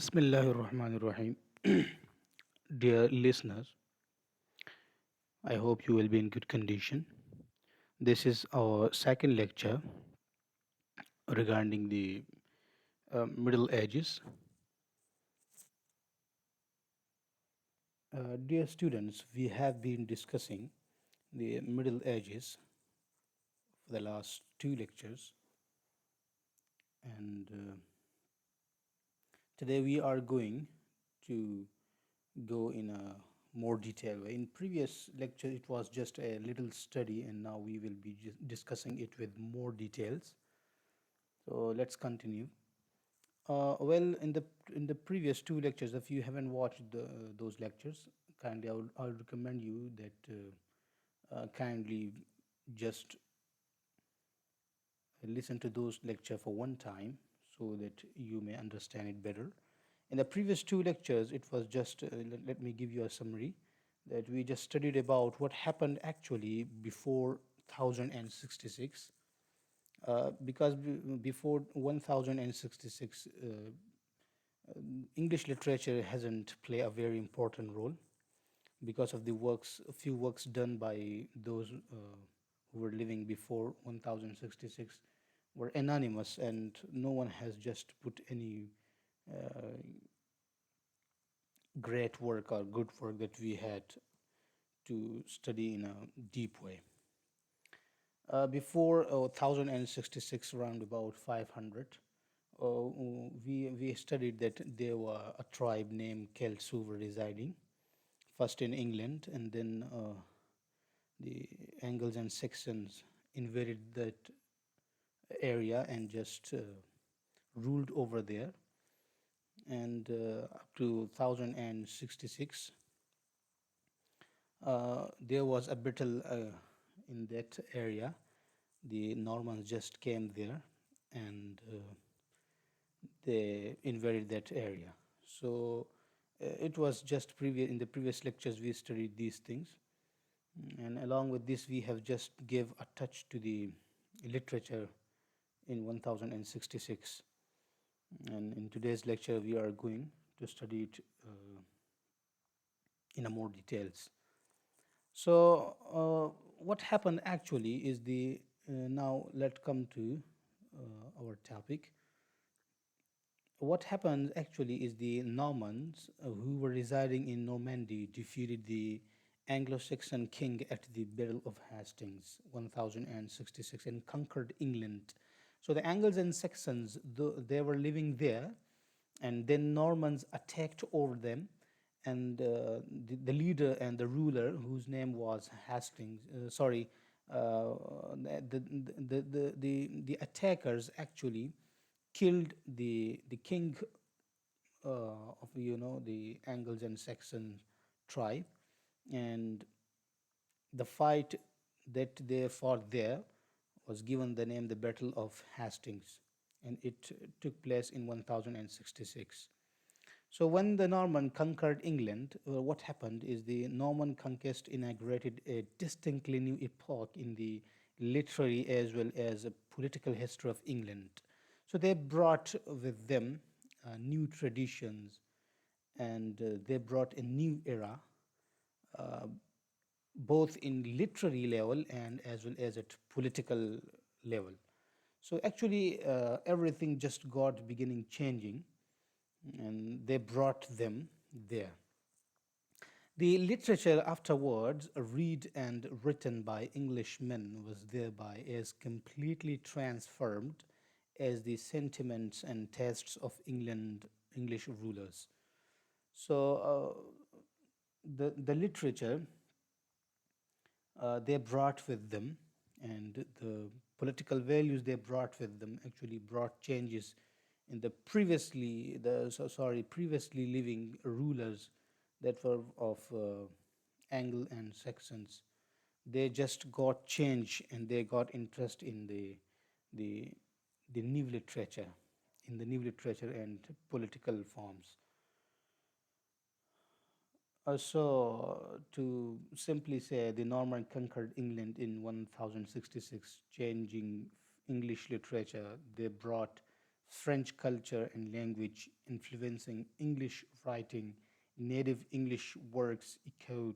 Bismillahirrahmanirrahim. Dear listeners, I hope you will be in good condition. This is our second lecture regarding the Middle Ages. Dear students, we have been discussing the Middle Ages for the last two lectures, and today we are going to go in a more detailed way. In previous lecture, it was just a little study, and now we will be discussing it with more details. So let's continue. Well, in the previous two lectures, if you haven't watched those lectures, kindly I would recommend you that kindly just listen to those lecture for one time so that you may understand it better. In the previous two lectures, it was just let me give you a summary that we just studied about what happened actually before 1066. Because before 1066, English literature hasn't played a very important role because of the works, a few works done by those who were living before 1066 were anonymous, and no one has just put any uh, great work or good work that we had to study in a deep way. Before 1066, around about 500, we studied that there were a tribe named Celts who were residing first in England, and then the Angles and Saxons invaded that area and just ruled over there. And up to 1066, there was a battle in that area. The Normans just came there and they invaded that area. So it was just previous in the previous lectures we studied these things, and along with this we have just give a touch to the literature in 1066, and in today's lecture we are going to study it in a more details. So what happened actually is the now let's come to our topic. What happened actually is the Normans who were residing in Normandy defeated the Anglo-Saxon king at the Battle of Hastings 1066 and conquered England. So the Angles and Saxons, they were living there, and then Normans attacked over them, and the leader and the ruler, whose name was Hastings, the attackers actually killed the king of the Angles and Saxon tribe, and the fight that they fought there was given the name the Battle of Hastings, and it took place in 1066. So when the Norman conquered England, what happened is the Norman conquest inaugurated a distinctly new epoch in the literary as well as political history of England. So they brought with them new traditions, and they brought a new era, uh, both in literary level and as well as at political level. So actually, everything just got beginning changing, and they brought them there. The literature afterwards, read and written by Englishmen, was thereby as completely transformed as the sentiments and tastes of English rulers. So the literature they brought with them, and the political values they brought with them actually brought changes in the previously living rulers that were of Anglo and Saxons. They just got change, and they got interest in the the new literature, and political forms. To simply say, the Norman conquered England in 1066, changing English literature. They brought French culture and language influencing English writing. Native English works echoed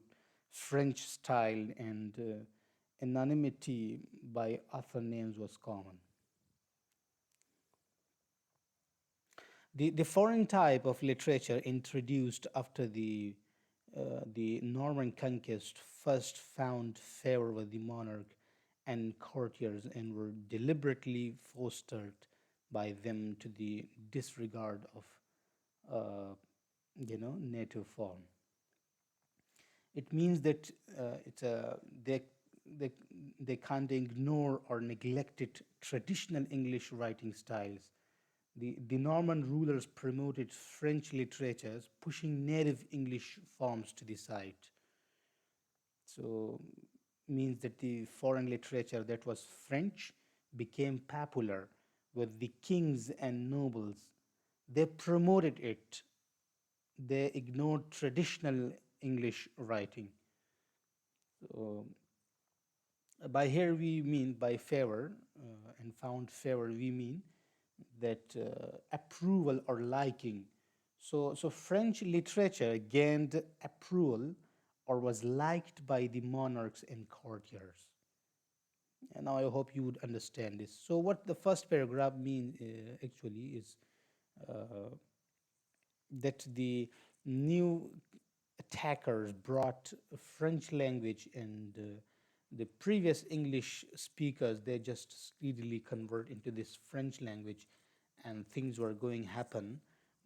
French style, and anonymity by author names was common. The foreign type of literature introduced after the Norman conquest first found favor with the monarch and courtiers and were deliberately fostered by them to the disregard of native form. It means that it's a they, they can't ignore or neglected traditional English writing styles. The Norman rulers promoted French literatures, pushing native English forms to the side. So, means that the foreign literature that was French became popular with the kings and nobles. They promoted it, they ignored traditional English writing. So, by here we mean by favor and found favor, we mean that approval or liking. So French literature gained approval or was liked by the monarchs and courtiers. And now I hope you would understand this. So what the first paragraph mean actually is uh, that the new attackers brought French language, and the previous English speakers they just speedily convert into this French language, and things were going happen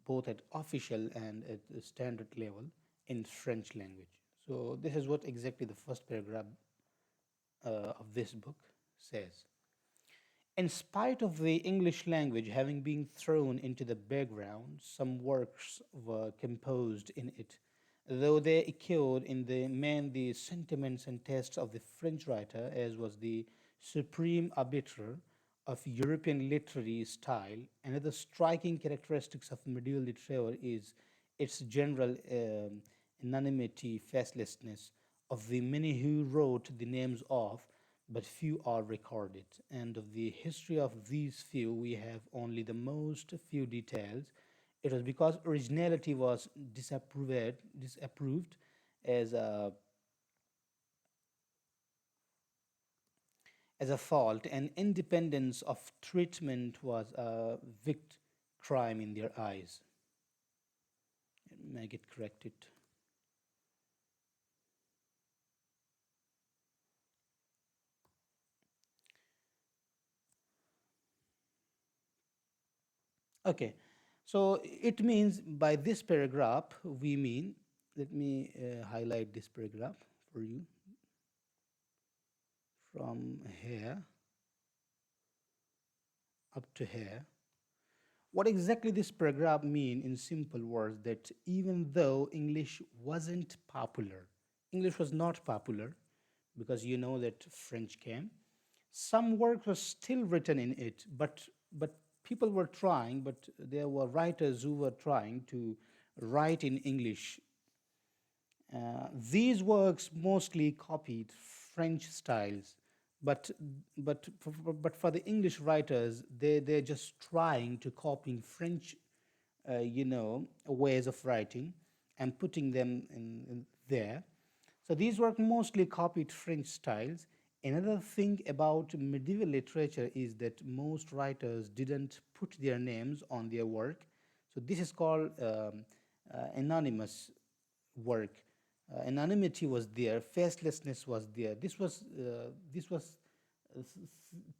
both at official and at the standard level in French language. So this is what exactly the first paragraph of this book says. In spite of the English language having been thrown into the background, some works were composed in it, though they echoed in the main the sentiments and tastes of the French writer, as was the supreme arbiter of European literary style. Another striking characteristics of medieval literature is its general anonymity, facelessness of the many who wrote the names of, but few are recorded. And of the history of these few, we have only the most few details. It was because originality was disapproved as a as a fault, and independence of treatment was a vict crime in their eyes. May I get corrected? Okay, so it means by this paragraph, we mean, let me highlight this paragraph for you from here up to here. What exactly this paragraph mean in simple words that even though English wasn't popular, English was not popular because you know that French came. Some work was still written in it, but people were trying, but there were writers who were trying to write in English. These works mostly copied French styles, but but for the English writers, they're just trying to copy French, ways of writing and putting them in there. So these were mostly copied French styles. Another thing about medieval literature is that most writers didn't put their names on their work. So this is called anonymous work. Anonymity was there, facelessness was there. This was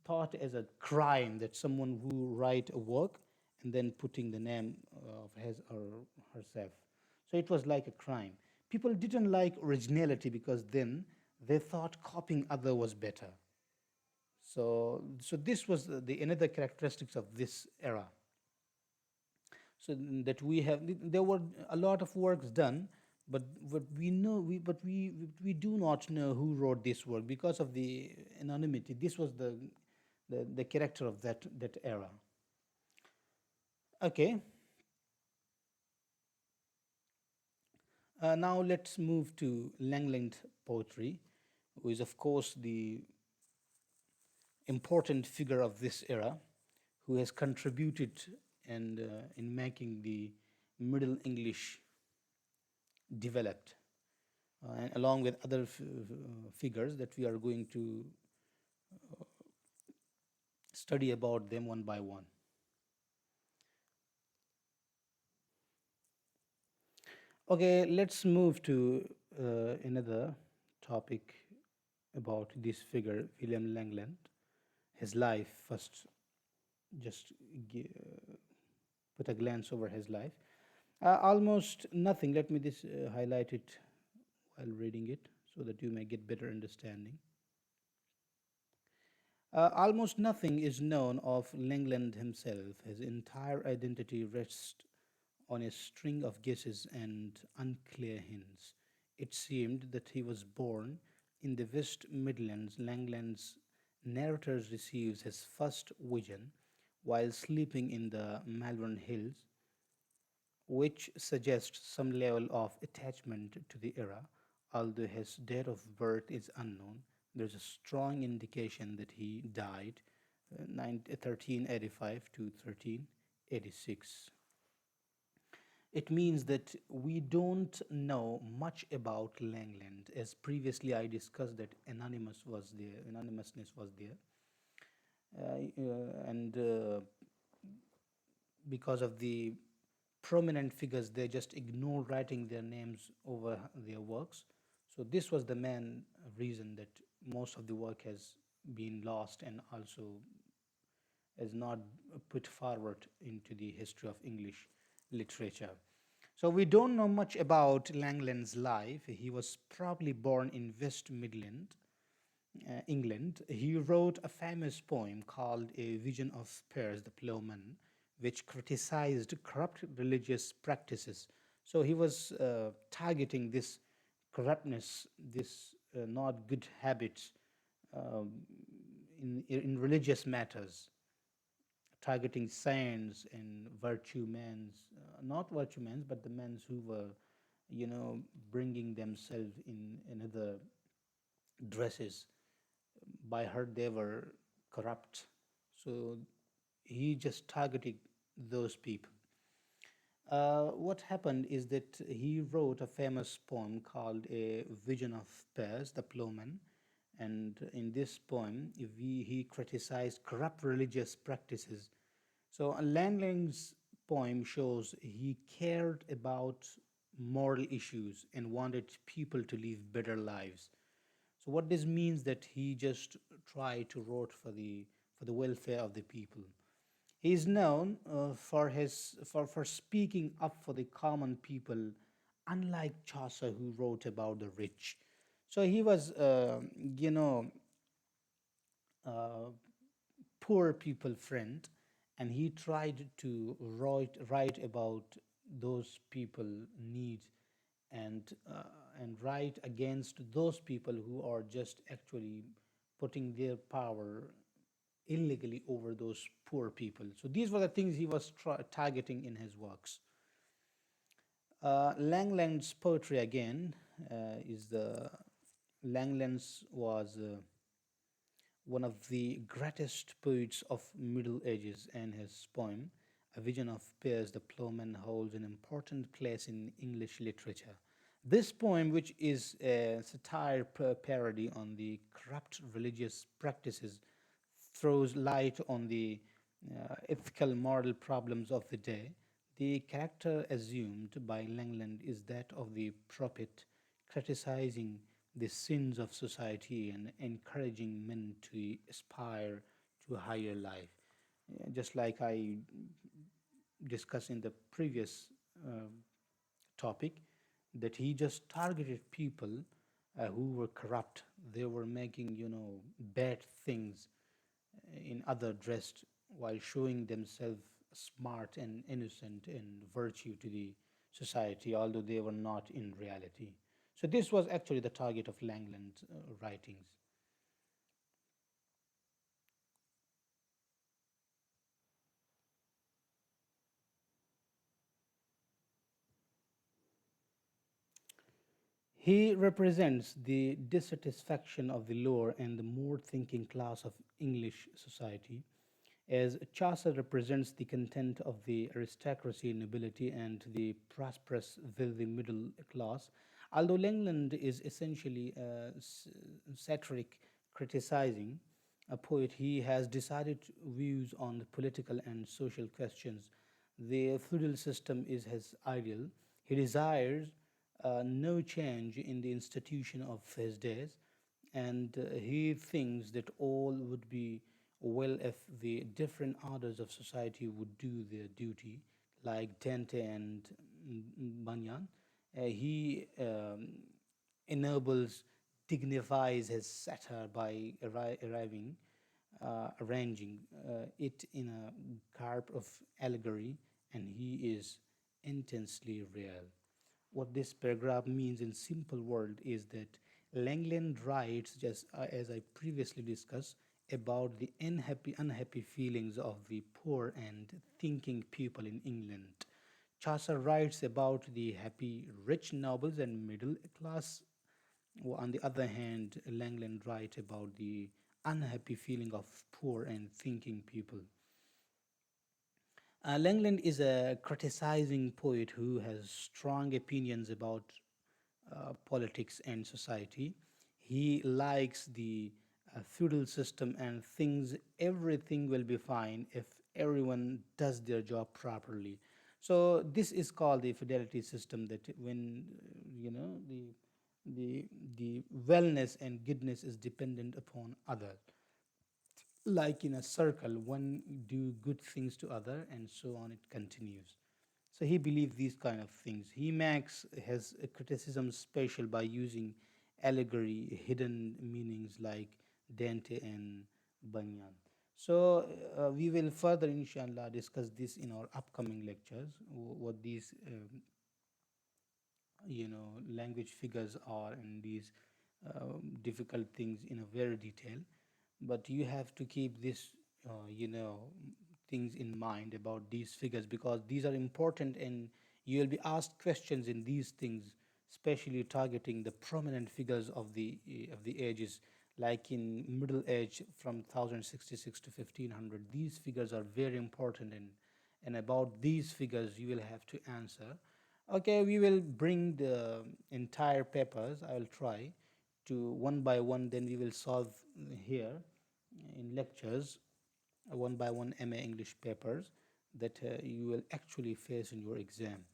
thought as a crime that someone who write a work and then putting the name of his or herself. So it was like a crime. People didn't like originality because then they thought copying other was better. So this was the another characteristics of this era. So that we have there were a lot of works done, but we know we do not know who wrote this work because of the anonymity. This was the character of that era. Okay, now let's move to Langland poetry, who is of course the important figure of this era, who has contributed and in making the Middle English developed, and along with other figures that we are going to study about them one by one. Okay, let's move to another topic about this figure, William Langland. His life first, just put a glance over his life. Almost nothing. Let me this highlight it while reading it so that you may get better understanding. Almost nothing is known of Langland himself. His entire identity rests on a string of guesses and unclear hints. It seemed that he was born in the West Midlands. Langland's narrator receives his first vision while sleeping in the Malvern Hills, which suggests some level of attachment to the era. Although his date of birth is unknown, there's a strong indication that he died 1385 to 1386. It means that we don't know much about Langland, as previously I discussed that anonymousness was there, and because of the prominent figures, they just ignore writing their names over their works. So this was the main reason that most of the work has been lost and also is not put forward into the history of English literature. So we don't know much about Langland's life. He was probably born in West Midland, England. He wrote a famous poem called A Vision of Piers the Plowman, which criticized corrupt religious practices. So he was targeting this corruptness, this not good habits um, in religious matters, targeting saints and virtue men's, not virtue men's, but the men's who were, you know, bringing themselves in another dresses. By her, they were corrupt. So he just targeted those people. What happened is that he wrote a famous poem called A Vision of Piers the Plowman. And in this poem, he criticized corrupt religious practices. So Langland's poem shows he cared about moral issues and wanted people to live better lives. So what this means that he just tried to wrote for the welfare of the people. He is known for speaking up for the common people, unlike Chaucer, who wrote about the rich. So he was, you know, uh, poor people friend, and he tried to write about those people needs and write against those people who are just actually putting their power illegally over those poor people. So these were the things he was targeting in his works. Langland's poetry again is the Langland's was one of the greatest poets of Middle Ages, and his poem, A Vision of Piers the Plowman, holds an important place in English literature. This poem, which is a satire parody on the corrupt religious practices, throws light on the ethical moral problems of the day. The character assumed by Langland is that of the prophet, criticizing the sins of society and encouraging men to aspire to a higher life. Just like I discussed in the previous topic, that he just targeted people who were corrupt. They were making, you know, bad things in other dressed while showing themselves smart and innocent and virtue to the society, although they were not in reality. So this was actually the target of Langland's writings. He represents the dissatisfaction of the lower and the more thinking class of English society. as Chaucer represents the content of the aristocracy, nobility, and the prosperous, wealthy middle class. Although Langland is essentially a satiric criticizing a poet, he has decided views on the political and social questions. The feudal system is his ideal. He desires no change in the institution of his days, and he thinks that all would be well if the different orders of society would do their duty, like Dante and Bunyan. He ennobles, dignifies his satire by arranging it in a garb of allegory, and he is intensely real. What this paragraph means in simple word is that Langland writes, just as I previously discussed, about the unhappy feelings of the poor and thinking people in England. Chaucer writes about the happy rich nobles and middle class. On the other hand, Langland writes about the unhappy feeling of poor and thinking people. Langland is a criticizing poet who has strong opinions about politics and society. He likes the feudal system and thinks everything will be fine if everyone does their job properly. So this is called the fidelity system. That when you know the the wellness and goodness is dependent upon other, like in a circle, one do good things to other, and so on. It continues. So he believes these kind of things. He makes his criticism special by using allegory, hidden meanings like Dante and Bunyan. So we will further, inshallah, discuss this in our upcoming lectures. What these language figures are and these difficult things in a very detail, but you have to keep this things in mind about these figures, because these are important and you will be asked questions in these things, especially targeting the prominent figures of the ages, like in middle age from 1066 to 1500. These figures are very important, and about these figures you will have to answer. Okay, we will bring the entire papers. I will try to one by one, then we will solve here in lectures, one by one MA English papers that you will actually face in your exam.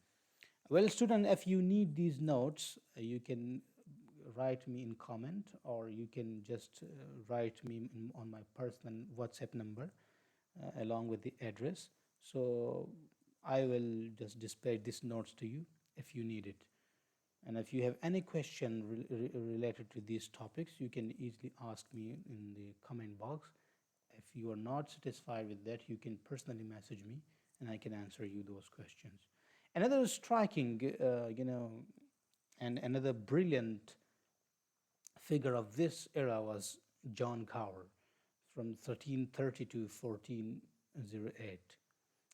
Well, student, if you need these notes, you can write me in comment, or you can just write me on my personal WhatsApp number along with the address. So I will just display these notes to you if you need it. And if you have any question related to these topics, you can easily ask me in the comment box. If you are not satisfied with that, you can personally message me and I can answer you those questions. Another striking, and another brilliant figure of this era was John Gower from 1330 to 1408.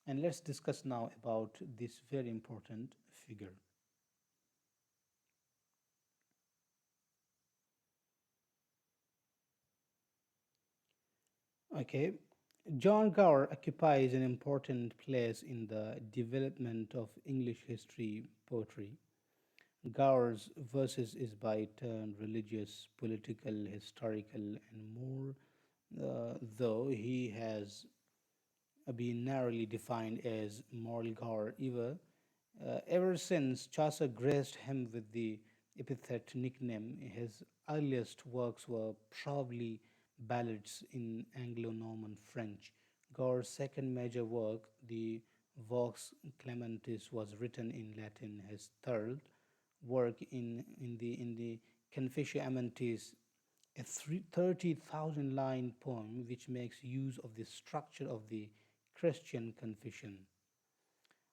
And let's discuss now about this very important figure. Okay, John Gower occupies an important place in the development of English history poetry. Gower's verses is by turn religious, political, historical, and more, though he has been narrowly defined as moral Gower ever since Chaucer graced him with the epithet nickname. His earliest works were probably ballads in Anglo-Norman French. Gore's second major work, the Vox Clementis, was written in Latin. His third work in the Confessio Amantis, a 30,000 line poem which makes use of the structure of the Christian confession.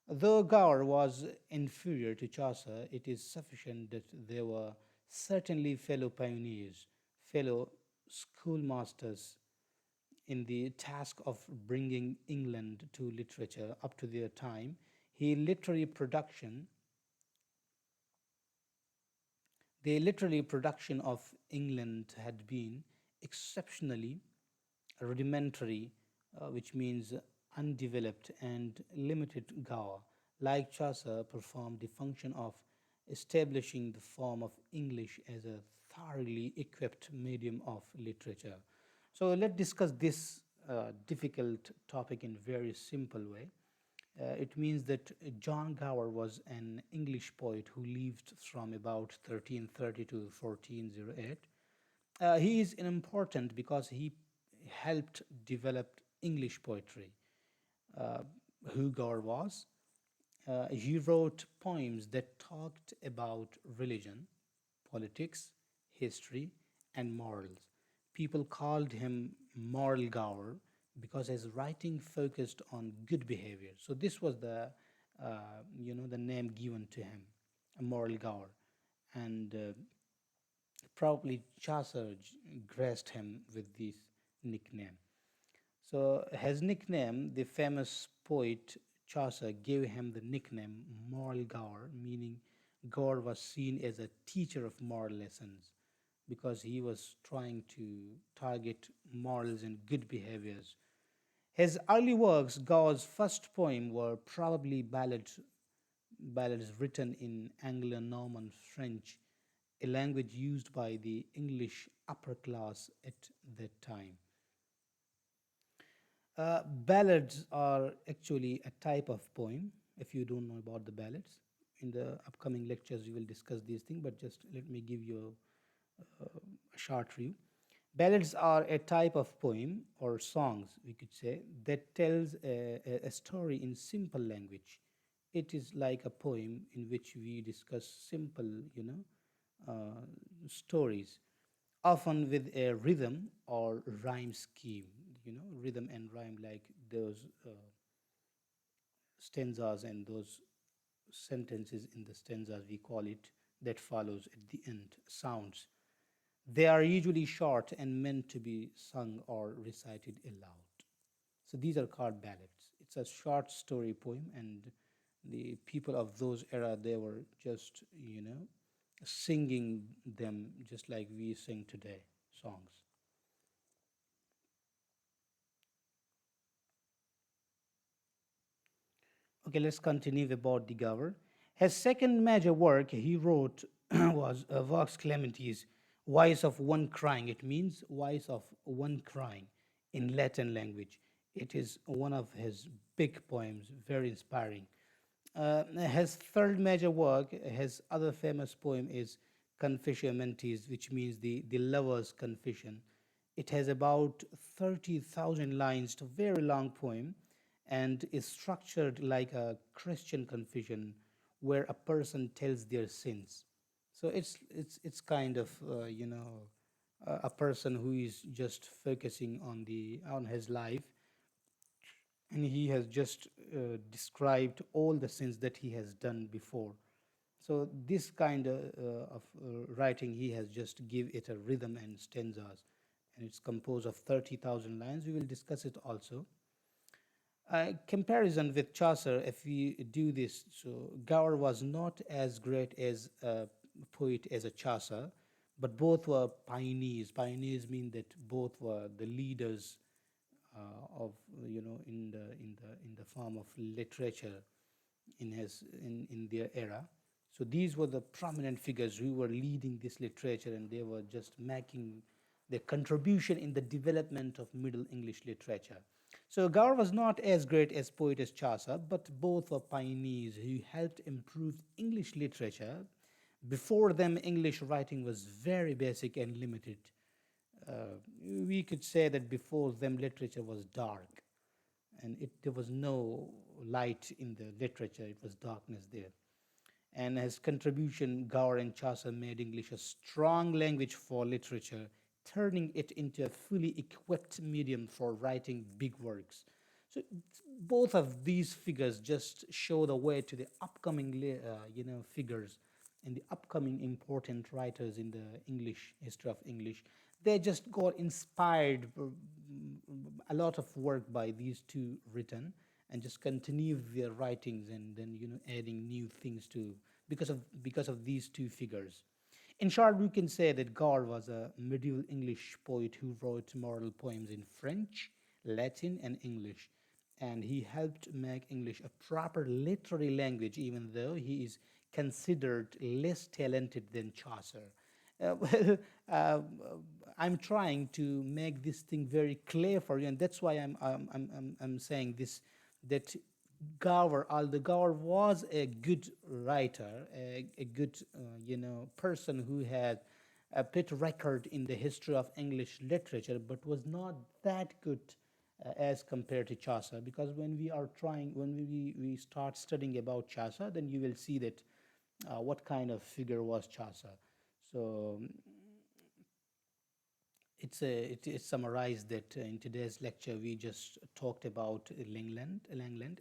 Though Gower was inferior to Chaucer, it is sufficient that they were certainly fellow pioneers, fellow schoolmasters in the task of bringing England to literature up to their time. He literary production The literary production of England had been exceptionally rudimentary which means undeveloped and limited Gaur. Like Chaucer, performed the function of establishing the form of English as a thoroughly equipped medium of literature. So let's discuss this difficult topic in very simple way. It means that John Gower was an English poet who lived from about 1330 to 1408. He is important because he helped develop English poetry. Uh, who Gower was? He wrote poems that talked about religion, politics, history, and morals. People called him Moral Gower because his writing focused on good behavior. So this was the name given to him, a Moral Gower, and probably Chaucer graced him with this nickname. So his nickname, the famous poet Chaucer gave him the nickname Moral Gower, meaning Gower was seen as a teacher of moral lessons because he was trying to target morals and good behaviors. His early works, Gower's first poem, were probably ballads written in Anglo-Norman French, a language used by the English upper class at that time. Ballads are actually a type of poem. If you don't know about the ballads, in the upcoming lectures we will discuss these things, but just let me give you a short review. Ballads are a type of poem or songs, we could say, that tells a story in simple language. It is like a poem in which we discuss simple, stories, often with a rhythm or rhyme scheme. Rhythm and rhyme, like those stanzas and those sentences in the stanzas, we call it, that follows at the end, sounds. They are usually short and meant to be sung or recited aloud. So these are called ballads. It's a short story poem, and the people of those era, they were just singing them just like we sing today songs. Okay, let's continue about the Gower. His second major work he wrote was Vox Clementis, Voice of One Crying. It means voice of one crying in Latin language. It is one of his big poems, very inspiring. His third major work, his other famous poem is Confessio Mentis, which means the lover's confession. It has about 30,000 lines, it's a very long poem, and is structured like a Christian confession where a person tells their sins. So it's kind of a person who is just focusing on his life, and he has just described all the sins that he has done before. So this kind of writing, he has just give it a rhythm and stanzas, and it's composed of 30,000 lines. We will discuss it also. Comparison with Chaucer, if we do this, so Gower was not as great as a poet as a Chaucer, but both were pioneers. Pioneers mean that both were the leaders of in the form of literature in their era. So these were the prominent figures who were leading this literature, and they were just making their contribution in the development of Middle English literature. So Gower was not as great as poet as Chaucer, but both were pioneers who helped improve English literature. Before them, English writing was very basic and limited. We could say that before them, literature was dark, and there was no light in the literature, it was darkness there. And his contribution, Gower and Chaucer made English a strong language for literature, turning it into a fully equipped medium for writing big works. So both of these figures just show the way to the upcoming, figures and the upcoming important writers in the English history of English. They just got inspired, a lot of work by these two written, and just continue their writings, and then adding new things to, because of these two figures. In short, we can say that Gower was a medieval English poet who wrote moral poems in French, Latin, and English. And he helped make English a proper literary language, even though he is considered less talented than Chaucer. Well, I'm trying to make this thing very clear for you, and that's why I'm saying this, that Gower, although Gower was a good writer, a good person who had a bit record in the history of English literature, but was not that good as compared to Chaucer. Because when we start studying about Chaucer, then you will see that what kind of figure was Chaucer. So it's summarized that in today's lecture we just talked about Langland,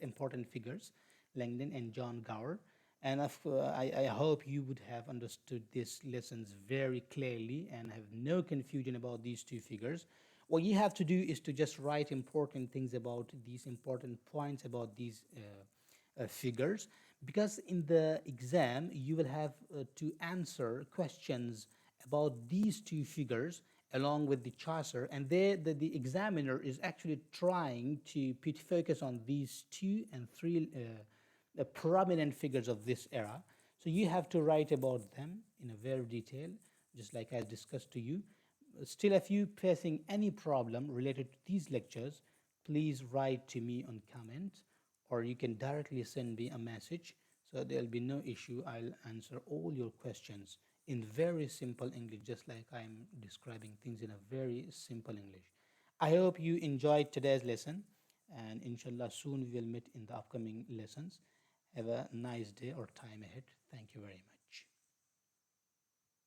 important figures, Langland and John Gower, and I hope you would have understood these lessons very clearly and have no confusion about these two figures. What you have to do is to just write important things about these important points about these figures, because in the exam you will have to answer questions about these two figures along with the Chaucer, and the examiner is actually trying to put focus on these two and three prominent figures of this era. So you have to write about them in a very detail, just like I discussed to you. Still, if you facing any problem related to these lectures, please write to me on comment, or you can directly send me a message. So there'll be no issue. I'll answer all your questions in very simple English, just like I'm describing things in a very simple English. I hope you enjoyed today's lesson, and inshallah, soon we will meet in the upcoming lessons. Have a nice day or time ahead. Thank you very much.